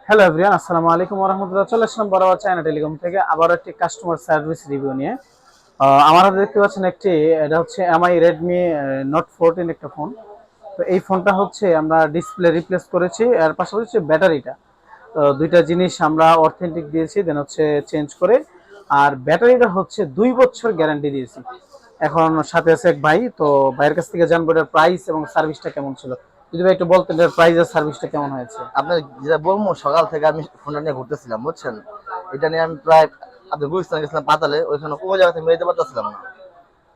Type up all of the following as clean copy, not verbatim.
Hello everyone, আসসালামু আলাইকুম ওয়া রাহমাতুল্লাহ। চলে আসলাম বরাবর চায়না টেলিকম থেকে আবার একটি কাস্টমার সার্ভিস রিভিউ নিয়ে। আমার হাতে দেখতে পাচ্ছেন এটা হচ্ছে এমআই রেডমি নোট 14 একটা ফোন। তো এই ফোনটা হচ্ছে আমরা ডিসপ্লে রিপ্লেস করেছি, এর পাশাপাশি হচ্ছে ব্যাটারিটা। তো দুইটা জিনিস আমরা অথেন্টিক দিয়েছি, দেন হচ্ছে চেঞ্জ করে। আর ব্যাটারিটা হচ্ছে 2 বছর গ্যারান্টি দিয়েছি। এখন সাথে আছে এক ভাই, তো ভাইয়ের কাছ থেকে জানবো এটার প্রাইস এবং সার্ভিসটা কেমন ছিল। যদি ভাই একটু বলতেন এর প্রাইস আর সার্ভিসটা কেমন হয়েছে। আপনার যেটা বলবো, সকাল থেকে আমি ফোনটা নিয়ে ঘুরতেছিলাম, বুঝছেন। এটা নিয়ে আমি প্রায় আপনার গুলিস্তান গেছিলাম, পাতালে। ওইখানে কোনো জায়গা থেকে মেরে পারতেছিলাম না,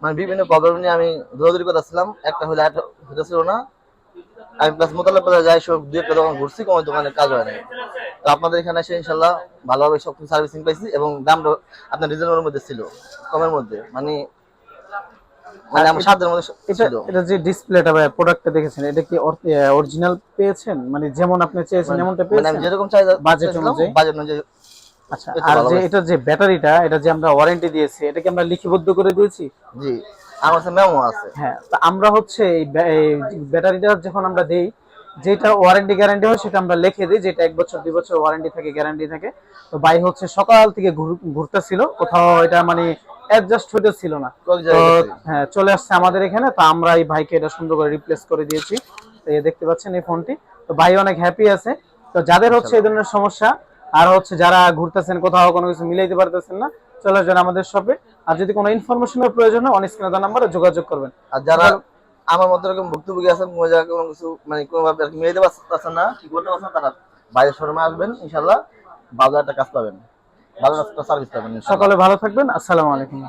মানে বিভিন্ন প্রবলেম নিয়ে আমি দৌড়াদৌড়ি করতেছিলাম, একটা হলে একটা হতেছিল না। আমি প্লাস মোতালেব বাজার যাই, সব দুই একটা দোকান ঘুরছি, কোনো দোকানে কাজ হয় নাই। তো আপনাদের এখানে এসে ইনশাল্লাহ ভালোভাবে সব কিছু সার্ভিসিং পাইছি, এবং দামটা আপনার রিজনেবলের মধ্যে ছিল, কমের মধ্যে, মানে মানে আমার সাধ্যের মধ্যে এটা ছিল। এটা যে ডিসপ্লেটা বা প্রোডাক্টটা দেখেছেন, এটা কি অরিজিনাল পেয়েছেন? মানে যেমন আপনি চেয়েছেন মানে এমনটা মানে আমি পেয়েছেন যেরকম বাজেট চাইছিলাম, অনুযায়ী? বাজেট অনুযায়ী আচ্ছা, পেয়েছি, আর ভালো যে পাইছি। এটা যে ব্যাটারিটা, এটা যে আমরা ওয়ারেন্টি দিয়েছি, এটা কি আমরা লিপিবদ্ধ করে দিয়েছি? জি, আমার কাছে মেমো আছে। হ্যাঁ, তো আমরা হচ্ছে এই ব্যাটারিটা যখন আমরা দেই, যেটা ওয়ারেন্টি গ্যারান্টি হয় সেটা আমরা লিখে দিই, যেটা 1 বছর 2 বছর ওয়ারেন্টি থাকে, গ্যারান্টি থাকে। তো ভাই হচ্ছে সকাল থেকে ঘুরতেছিল, কোথাও এটা মানে অ্যাডজাস্ট হইতেছিল না। কোন তো জায়গায় গেছে? হ্যাঁ, চলে আসছে আমাদের এখানে, তো আমরা এই ভাইকে এটা সুন্দর করে রিপ্লেস করে দিয়েছি। তো এই দেখতে পাচ্ছেন এই ফোনটি। তো ভাই অনেক হ্যাপি আছে। তো যাদের হচ্ছে এই ইনশাল্লাহ। ধরনের সমস্যা, আর হচ্ছে যারা ঘুরতেছেন কোথাও কোনো কিছু মিলাইতে পারতেছেন না, চলে আসবেন আমাদের শপে। আর যদি কোনো ইনফরমেশনের প্রয়োজন হয়, অন স্ক্রিনে দেওয়া নাম্বারে যোগাযোগ করবেন। আর যারা আমার মতো এরকম ভুক্তভোগী আছেন, কোনো জায়গায় কোনো কিছু মানে কোনোভাবে আর কি মেরে দিতে পারছেন না, ঠিক করতে পারছেন না, তারা বাইরের শোরুমে আসবেন, ইনশাল্লাহ ভালো একটা কাজ পাবেন, ভালো একটা সার্ভিস পাবেন ইনশাল্লাহ। সকলে ভালো থাকবেন। আসসালামু আলাইকুম।